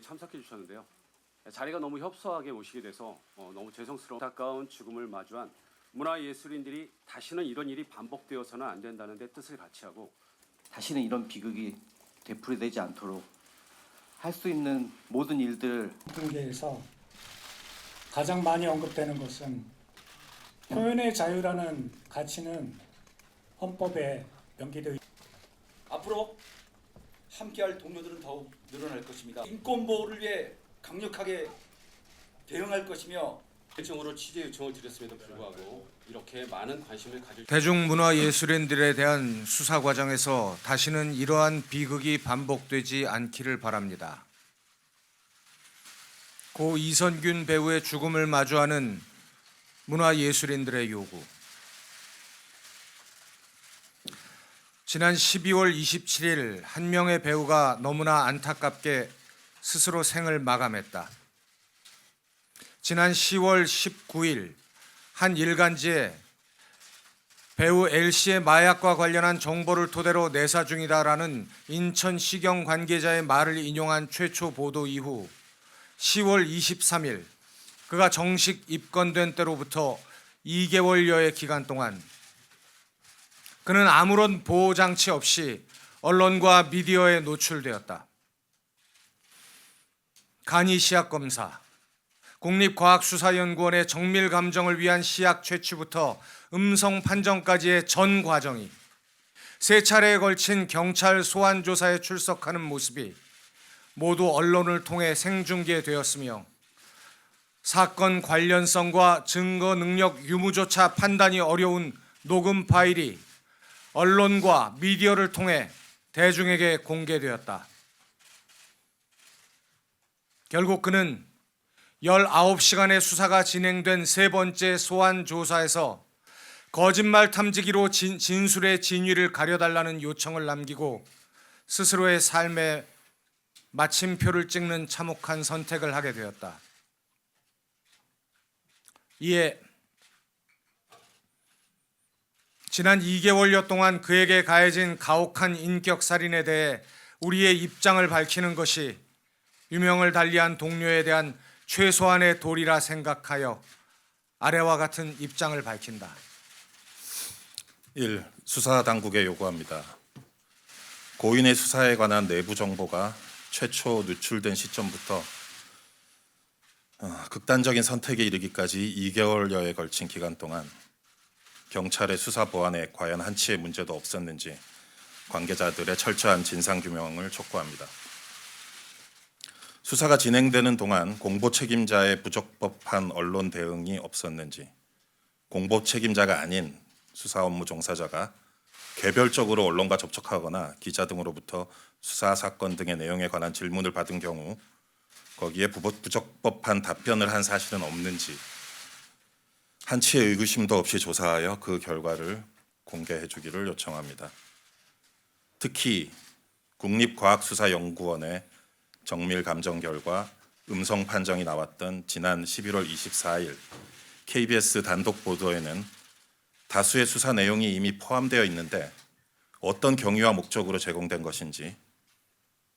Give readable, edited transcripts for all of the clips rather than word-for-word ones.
참석해 주셨는데요. 자리가 너무 협소하게 오시게 돼서 너무 죄송스러운 안타까운 죽음을 마주한 문화예술인들이 다시는 이런 일이 반복되어서는 안 된다는 데 뜻을 같이 하고 다시는 이런 비극이 되풀이되지 않도록 할 수 있는 모든 일들 분계에서 가장 많이 언급되는 것은 표현의 자유라는 가치는 헌법에 명기되어 앞으로 함께할 동료들은 더욱 늘어날 것입니다. 인권 보호를 위해 강력하게 대응할 것이며 일정으로 취재 요청을 드렸음에도 불구하고 이렇게 많은 관심을 가질 대중문화예술인들에 대한 수사 과정에서 다시는 이러한 비극이 반복되지 않기를 바랍니다. 고 이선균 배우의 죽음을 마주하는 문화예술인들의 요구. 지난 12월 27일 한 명의 배우가 너무나 안타깝게 스스로 생을 마감했다. 지난 10월 19일 한 일간지에 배우 L씨의 마약과 관련한 정보를 토대로 내사 중이다라는 인천시경 관계자의 말을 인용한 최초 보도 이후 10월 23일 그가 정식 입건된 때로부터 2개월여의 기간 동안 그는 아무런 보호장치 없이 언론과 미디어에 노출되었다. 간이 시약검사, 국립과학수사연구원의 정밀 감정을 위한 시약 채취부터 음성 판정까지의 전 과정이 세 차례에 걸친 경찰 소환 조사에 출석하는 모습이 모두 언론을 통해 생중계되었으며 사건 관련성과 증거 능력 유무조차 판단이 어려운 녹음 파일이 언론과 미디어를 통해 대중에게 공개되었다. 결국 그는 19시간의 수사가 진행된 세 번째 소환 조사에서 거짓말 탐지기로 진술의 진위를 가려달라는 요청을 남기고 스스로의 삶에 마침표를 찍는 참혹한 선택을 하게 되었다. 이에 지난 2개월여 동안 그에게 가해진 가혹한 인격살인에 대해 우리의 입장을 밝히는 것이 유명을 달리한 동료에 대한 최소한의 도리라 생각하여 아래와 같은 입장을 밝힌다. 1. 수사당국에 요구합니다. 고인의 수사에 관한 내부 정보가 최초 누출된 시점부터 극단적인 선택에 이르기까지 2개월여에 걸친 기간 동안 경찰의 수사 보안에 과연 한치의 문제도 없었는지 관계자들의 철저한 진상규명을 촉구합니다. 수사가 진행되는 동안 공보 책임자의 부적법한 언론 대응이 없었는지, 공보 책임자가 아닌 수사 업무 종사자가 개별적으로 언론과 접촉하거나 기자 등으로부터 수사 사건 등의 내용에 관한 질문을 받은 경우 거기에 부적법한 답변을 한 사실은 없는지 한치의 의구심도 없이 조사하여 그 결과를 공개해 주기를 요청합니다. 특히 국립과학수사연구원의 정밀 감정 결과 음성 판정이 나왔던 지난 11월 24일 KBS 단독 보도에는 다수의 수사 내용이 이미 포함되어 있는데 어떤 경위와 목적으로 제공된 것인지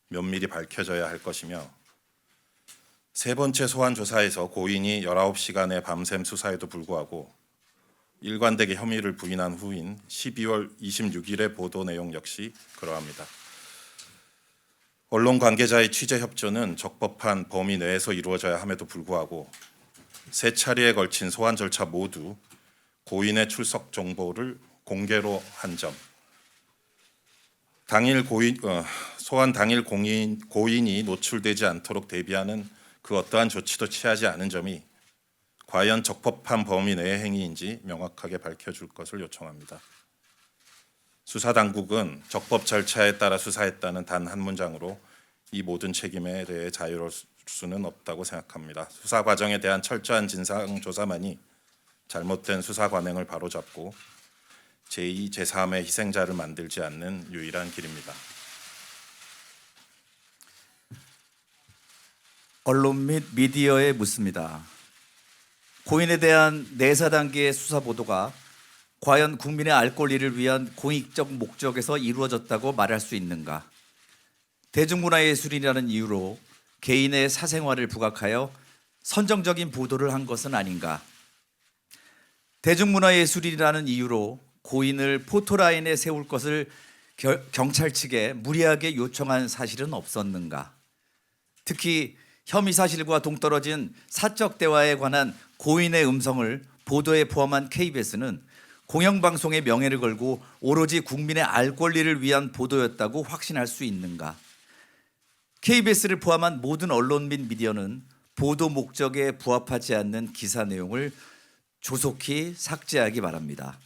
면밀히 밝혀져야 할 것이며 세 번째 소환 조사에서 고인이 19시간의 밤샘 수사에도 불구하고 일관되게 혐의를 부인한 후인 12월 26일의 보도 내용 역시 그러합니다. 언론 관계자의 취재 협조는 적법한 범위 내에서 이루어져야 함에도 불구하고 세 차례에 걸친 소환 절차 모두 고인의 출석 정보를 공개로 한 점, 소환 당일 고인이 노출되지 않도록 대비하는 그 어떠한 조치도 취하지 않은 점이 과연 적법한 범위 내의 행위인지 명확하게 밝혀줄 것을 요청합니다. 수사당국은 적법 절차에 따라 수사했다는 단 한 문장으로 이 모든 책임에 대해 자유로울 수는 없다고 생각합니다. 수사 과정에 대한 철저한 진상조사만이 잘못된 수사 관행을 바로잡고 제2, 제3의 희생자를 만들지 않는 유일한 길입니다. 언론 및 미디어에 묻습니다. 고인에 대한 내사 단계의 수사 보도가 과연 국민의 알 권리를 위한 공익적 목적에서 이루어졌다고 말할 수 있는가? 대중문화예술이라는 이유로 개인의 사생활을 부각하여 선정적인 보도를 한 것은 아닌가. 대중문화예술이라는 이유로 고인을 포토라인에 세울 것을 경찰 측에 무리하게 요청한 사실은 없었는가. 특히 혐의 사실과 동떨어진 사적 대화에 관한 고인의 음성을 보도에 포함한 KBS는 공영방송의 명예를 걸고 오로지 국민의 알 권리를 위한 보도였다고 확신할 수 있는가. KBS를 포함한 모든 언론 및 미디어는 보도 목적에 부합하지 않는 기사 내용을 조속히 삭제하기 바랍니다.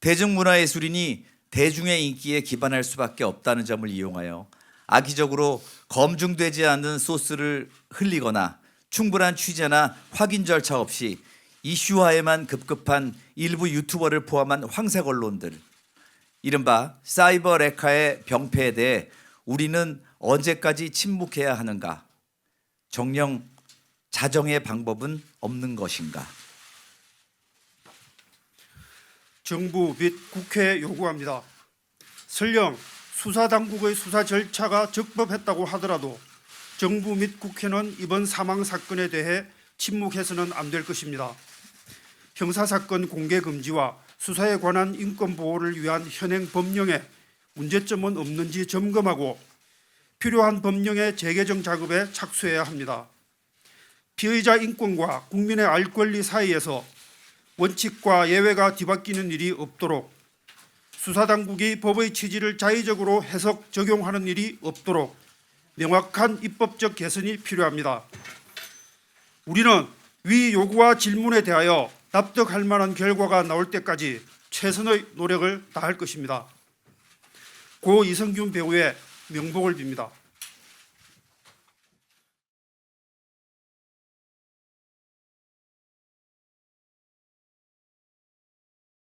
대중문화예술인이 대중의 인기에 기반할 수밖에 없다는 점을 이용하여 악의적으로 검증되지 않은 소스를 흘리거나 충분한 취재나 확인 절차 없이 이슈화에만 급급한 일부 유튜버를 포함한 황색 언론들, 이른바 사이버 레카의 병폐에 대해 우리는 언제까지 침묵해야 하는가? 정녕 자정의 방법은 없는 것인가? 정부 및 국회에 요구합니다. 설령 수사당국의 수사 절차가 적법했다고 하더라도 정부 및 국회는 이번 사망 사건에 대해 침묵해서는 안 될 것입니다. 형사사건 공개 금지와 수사에 관한 인권 보호를 위한 현행 법령에 문제점은 없는지 점검하고 필요한 법령의 재개정 작업에 착수해야 합니다. 피의자 인권과 국민의 알 권리 사이에서 원칙과 예외가 뒤바뀌는 일이 없도록, 수사당국이 법의 취지를 자의적으로 해석, 적용하는 일이 없도록 명확한 입법적 개선이 필요합니다. 우리는 위 요구와 질문에 대하여 납득할 만한 결과가 나올 때까지 최선의 노력을 다할 것입니다. 고 이성균 배우의 명복을 빕니다.